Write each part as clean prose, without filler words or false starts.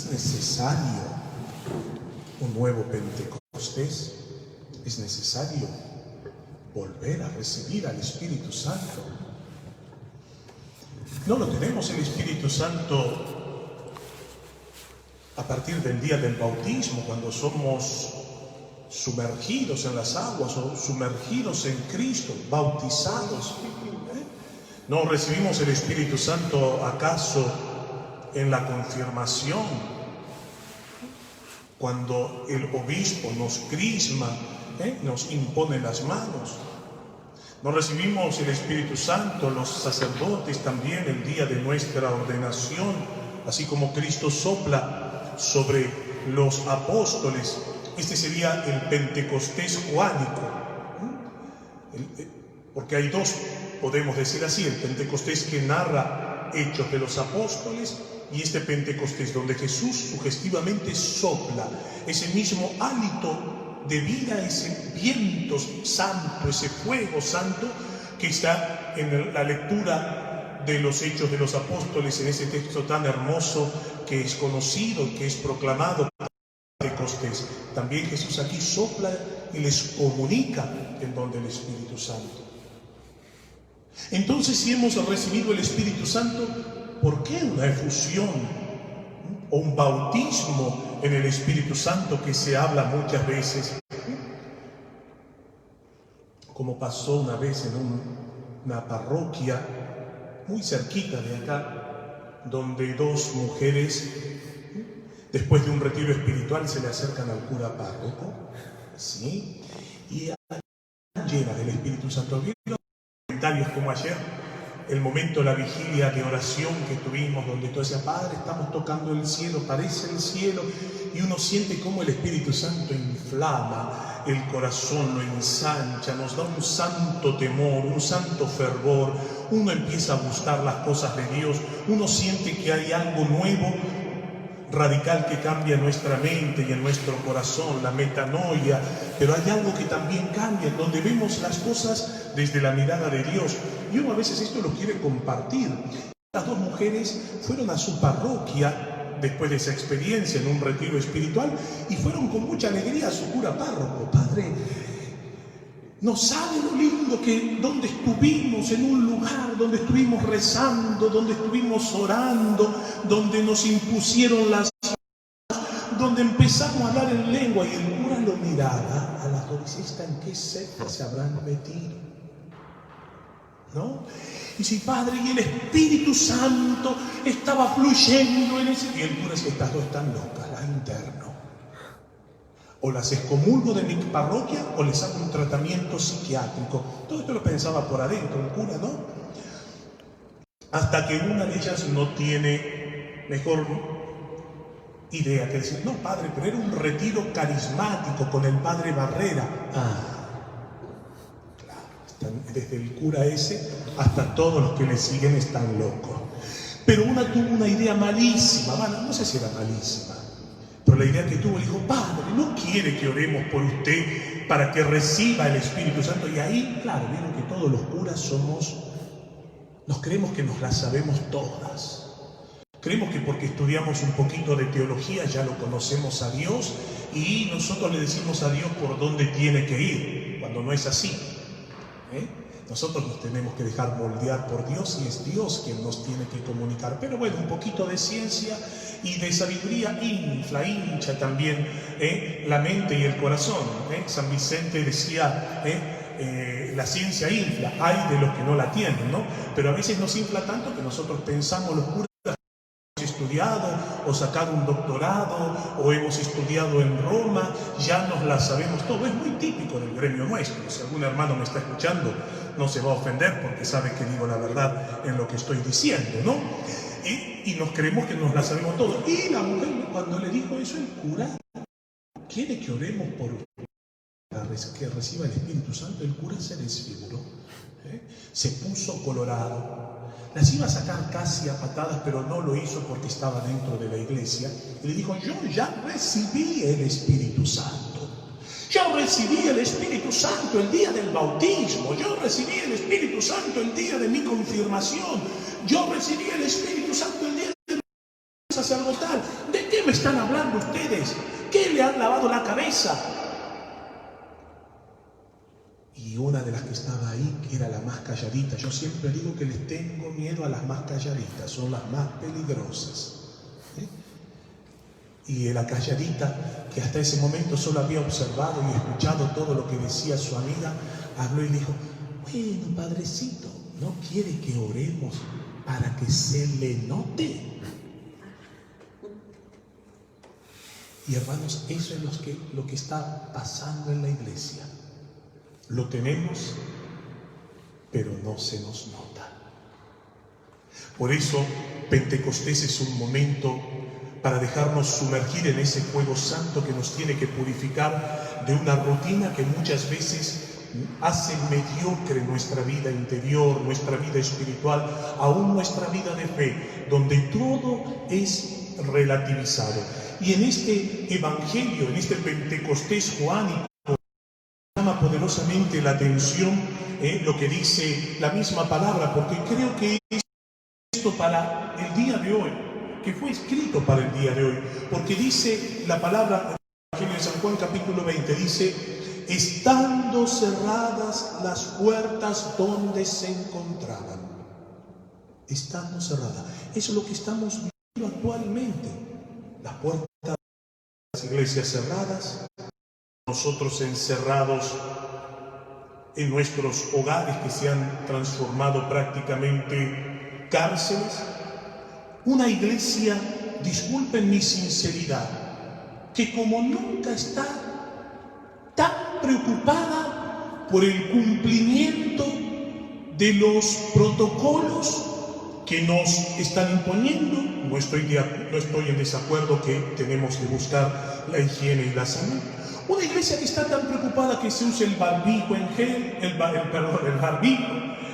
es necesario un nuevo Pentecostés, es necesario volver a recibir al Espíritu Santo. No lo tenemos el Espíritu Santo a partir del día del bautismo, cuando somos sumergidos en las aguas o sumergidos en Cristo, bautizados. ¿No recibimos el Espíritu Santo acaso en la confirmación, cuando el obispo nos crisma, nos impone las manos? ¿No recibimos el Espíritu Santo los sacerdotes también el día de nuestra ordenación, así como Cristo sopla sobre los apóstoles? Este sería el Pentecostés juánico, porque hay dos, podemos decir así: el Pentecostés que narra Hechos de los Apóstoles y este Pentecostés donde Jesús sugestivamente sopla ese mismo hálito de vida, ese viento santo, ese fuego santo que está en la lectura de los Hechos de los Apóstoles, en ese texto tan hermoso que es conocido, que es proclamado. Pentecostés. También Jesús aquí sopla y les comunica el don del Espíritu Santo. Entonces, si hemos recibido el Espíritu Santo, ¿por qué una efusión o un bautismo en el Espíritu Santo que se habla muchas veces? Como pasó una vez en una parroquia muy cerquita de acá, donde dos mujeres, después de un retiro espiritual, se le acercan al cura párroco, ¿sí? Y llena del Espíritu Santo. ¿Vieron comentarios como ayer? El momento, la vigilia de oración que tuvimos, donde tú decías: Padre, estamos tocando el cielo, parece el cielo, y uno siente cómo el Espíritu Santo inflama el corazón, lo ensancha, nos da un santo temor, un santo fervor. Uno empieza a buscar las cosas de Dios, uno siente que hay algo nuevo, radical, que cambia en nuestra mente y en nuestro corazón, la metanoia. Pero hay algo que también cambia, donde vemos las cosas desde la mirada de Dios. Y uno a veces esto lo quiere compartir. Las dos mujeres fueron a su parroquia después de esa experiencia en un retiro espiritual y fueron con mucha alegría a su cura párroco: Padre, no sabe lo lindo que donde estuvimos, en un lugar donde estuvimos rezando, donde estuvimos orando, donde nos impusieron las manos, donde empezamos a hablar en lengua. Y el cura lo miraba a las dos: ¿en qué secta se habrán metido? ¿No? Y si, Padre, y el Espíritu Santo estaba fluyendo en ese... Y el cura dice: estas dos están locas, las interno. O las excomulgo de mi parroquia o les hago un tratamiento psiquiátrico. Todo esto lo pensaba por adentro el cura, ¿no? Hasta que una de ellas no tiene mejor idea que decir: no, Padre, pero era un retiro carismático con el Padre Barrera. Claro, desde el cura ese hasta todos los que le siguen están locos. Pero una tuvo una idea malísima, bueno, no sé si era malísima, pero la idea que tuvo, le dijo: Padre, ¿no quiere que oremos por usted para que reciba el Espíritu Santo? Y ahí, claro, vieron que todos los curas nos creemos que nos las sabemos todas. Creemos que porque estudiamos un poquito de teología ya lo conocemos a Dios y nosotros le decimos a Dios por dónde tiene que ir, cuando no es así. Nosotros nos tenemos que dejar moldear por Dios y es Dios quien nos tiene que comunicar. Pero bueno, un poquito de ciencia y de sabiduría hincha también la mente y el corazón. San Vicente decía: la ciencia infla, hay de los que no la tienen, ¿no? Pero a veces nos infla tanto que nosotros pensamos, los curas, estudiado o sacado un doctorado o hemos estudiado en Roma, ya nos la sabemos todo. Es muy típico del gremio nuestro. Si algún hermano me está escuchando, no se va a ofender porque sabe que digo la verdad en lo que estoy diciendo, ¿no? Y nos creemos que nos la sabemos todo. Y la mujer, cuando le dijo eso, el cura: ¿quiere que oremos por usted para que reciba el Espíritu Santo? El cura se desfiguró, se puso colorado. Las iba a sacar casi a patadas, pero no lo hizo porque estaba dentro de la iglesia. Y le dijo: yo ya recibí el Espíritu Santo. Yo recibí el Espíritu Santo el día del bautismo. Yo recibí el Espíritu Santo el día de mi confirmación. Yo recibí el Espíritu Santo el día del sacerdotal. ¿De qué qué me están hablando ustedes? ¿Qué le han lavado la cabeza? Y una de las que estaba ahí, que era la más calladita, yo siempre digo que les tengo miedo a las más calladitas, son las más peligrosas. Y la calladita, que hasta ese momento solo había observado y escuchado todo lo que decía su amiga, habló y dijo: bueno, padrecito, ¿no quiere que oremos para que se le note? Y hermanos, eso es lo que está pasando en la iglesia. Lo tenemos, pero no se nos nota. Por eso, Pentecostés es un momento para dejarnos sumergir en ese fuego santo que nos tiene que purificar de una rutina que muchas veces hace mediocre nuestra vida interior, nuestra vida espiritual, aún nuestra vida de fe, donde todo es relativizado. Y en este evangelio, en este Pentecostés joánico, llama poderosamente la atención lo que dice la misma palabra, porque creo que es esto para el día de hoy, que fue escrito para el día de hoy, porque dice la palabra en el Evangelio de San Juan capítulo 20, dice: estando cerradas las puertas donde se encontraban. Estando cerradas. Eso es lo que estamos viendo actualmente. Las puertas de las iglesias cerradas, nosotros encerrados en nuestros hogares que se han transformado prácticamente cárceles. Una iglesia, disculpen mi sinceridad, que como nunca está tan preocupada por el cumplimiento de los protocolos que nos están imponiendo. No estoy en desacuerdo que tenemos que buscar la higiene y la salud. Una iglesia que está tan preocupada que se use el barbijo en gel, el barbijo,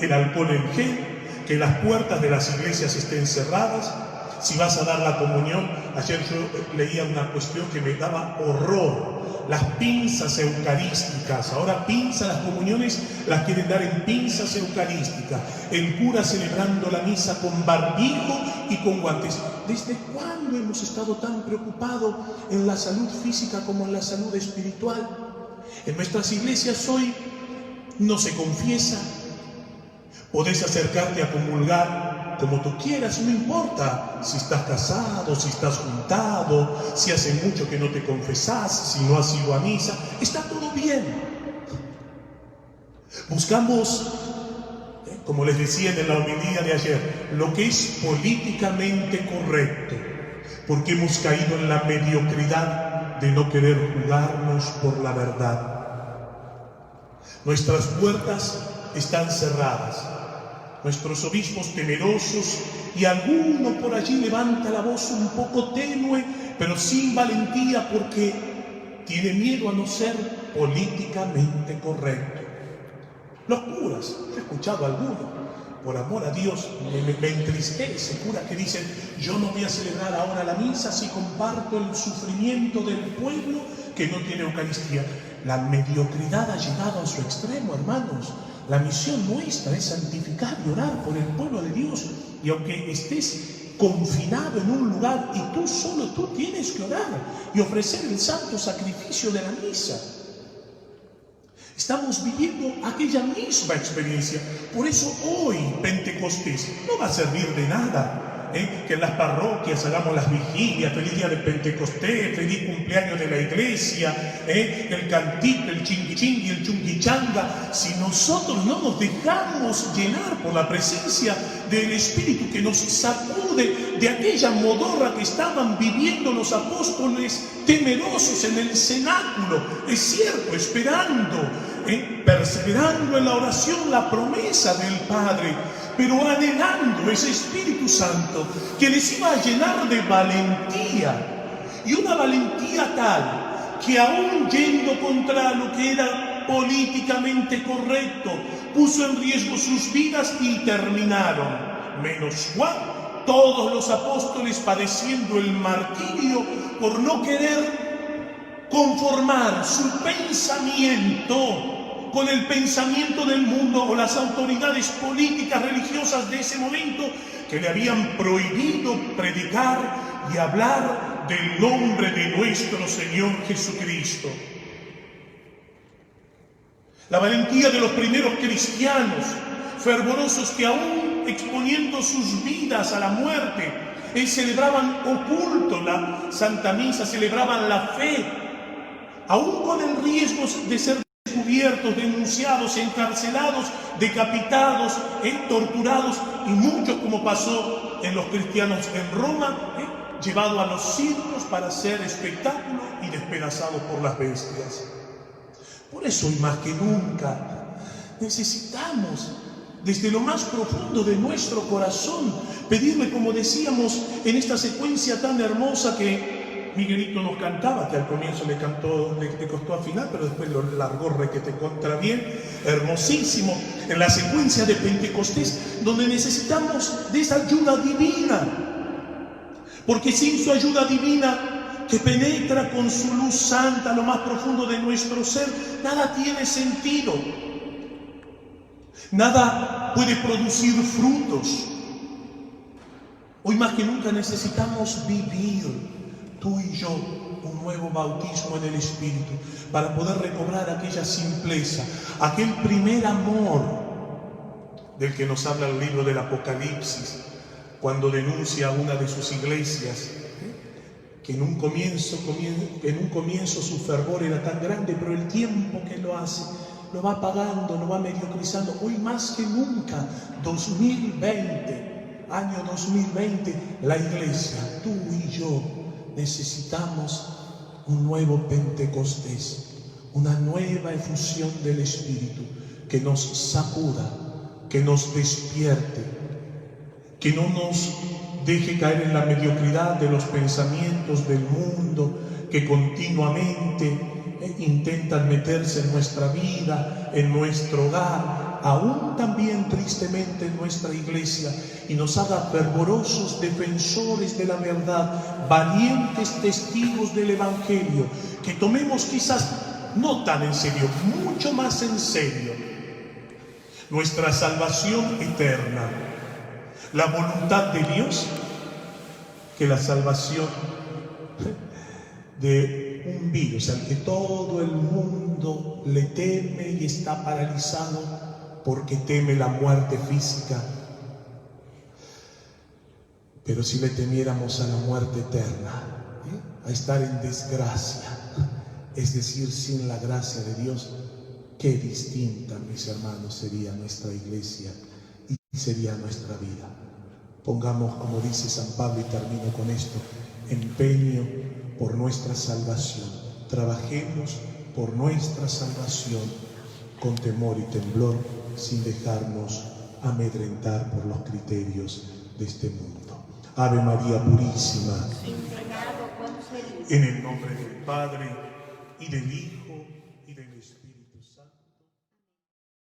el alcohol en gel, que las puertas de las iglesias estén cerradas. Si vas a dar la comunión, ayer yo leía una cuestión que me daba horror: las pinzas eucarísticas. Ahora las comuniones las quieren dar en pinzas eucarísticas. El cura celebrando la misa con barbijo y con guantes. ¿Desde cuándo hemos estado tan preocupados en la salud física como en la salud espiritual? En nuestras iglesias hoy no se confiesa. Podés acercarte a comulgar como tú quieras, no importa si estás casado, si estás juntado, si hace mucho que no te confesás, si no has ido a misa, está todo bien. Buscamos, como les decía en la homilía de ayer, lo que es políticamente correcto, porque hemos caído en la mediocridad de no querer jugarnos por la verdad. Nuestras puertas están cerradas. Nuestros obispos temerosos, y alguno por allí levanta la voz un poco tenue, pero sin valentía, porque tiene miedo a no ser políticamente correcto. Los curas, he escuchado a algunos, por amor a Dios, me entristece, curas que dicen: yo no voy a celebrar ahora la misa si comparto el sufrimiento del pueblo que no tiene Eucaristía. La mediocridad ha llegado a su extremo, hermanos. La misión nuestra es santificar y orar por el pueblo de Dios. Y aunque estés confinado en un lugar y tú tienes que orar y ofrecer el santo sacrificio de la misa. Estamos viviendo aquella misma experiencia. Por eso hoy Pentecostés no va a servir de nada que en las parroquias hagamos las vigilias, feliz día de Pentecostés, feliz cumpleaños de la iglesia, el cantito, el chingui el chunguichanga, si nosotros no nos dejamos llenar por la presencia del Espíritu que nos sacude de aquella modorra que estaban viviendo los apóstoles temerosos en el cenáculo. Es cierto, esperando, perseverando en la oración la promesa del Padre, pero anhelando ese Espíritu Santo que les iba a llenar de valentía, y una valentía tal que aún yendo contra lo que era políticamente correcto, puso en riesgo sus vidas y terminaron, menos Juan, todos los apóstoles padeciendo el martirio por no querer conformar su pensamiento con el pensamiento del mundo o las autoridades políticas religiosas de ese momento, que le habían prohibido predicar y hablar del nombre de nuestro Señor Jesucristo. La valentía de los primeros cristianos, fervorosos que aún exponiendo sus vidas a la muerte, celebraban oculto la Santa Misa, celebraban la fe, aún con el riesgo de ser descubiertos, denunciados, encarcelados, decapitados, torturados, y muchos, como pasó en los cristianos en Roma, llevados a los circos para hacer espectáculo y despedazados por las bestias. Por eso, y más que nunca, necesitamos desde lo más profundo de nuestro corazón pedirle, como decíamos en esta secuencia tan hermosa que Miguelito nos cantaba, que al comienzo le costó afinar, pero después lo largó requete contra bien, hermosísimo, en la secuencia de Pentecostés, donde necesitamos de esa ayuda divina, porque sin su ayuda divina, que penetra con su luz santa lo más profundo de nuestro ser, nada tiene sentido, nada puede producir frutos. Hoy más que nunca necesitamos vivir, tú y yo, un nuevo bautismo en el Espíritu, para poder recobrar aquella simpleza, aquel primer amor del que nos habla el libro del Apocalipsis, cuando denuncia a una de sus iglesias, que en un comienzo su fervor era tan grande, pero el tiempo que lo hace, lo va apagando, lo va mediocrizando. Hoy más que nunca, 2020, año 2020, la iglesia, tú y yo, necesitamos un nuevo Pentecostés, una nueva efusión del Espíritu, que nos sacuda, que nos despierte, que no nos deje caer en la mediocridad de los pensamientos del mundo que continuamente intentan meterse en nuestra vida, en nuestro hogar, aún también tristemente en nuestra iglesia, y nos haga fervorosos defensores de la verdad, valientes testigos del Evangelio, que tomemos quizás no tan en serio, mucho más en serio, nuestra salvación eterna, la voluntad de Dios, que la salvación de un virus al que todo el mundo le teme y está paralizado porque teme la muerte física. Pero si le temiéramos a la muerte eterna, a estar en desgracia, es decir, sin la gracia de Dios, qué distinta, mis hermanos, sería nuestra iglesia y sería nuestra vida. Pongamos, como dice San Pablo, y termino con esto, empeño por nuestra salvación. Trabajemos por nuestra salvación con temor y temblor, sin dejarnos amedrentar por los criterios de este mundo. Ave María Purísima, en el nombre del Padre, y del Hijo, y del Espíritu.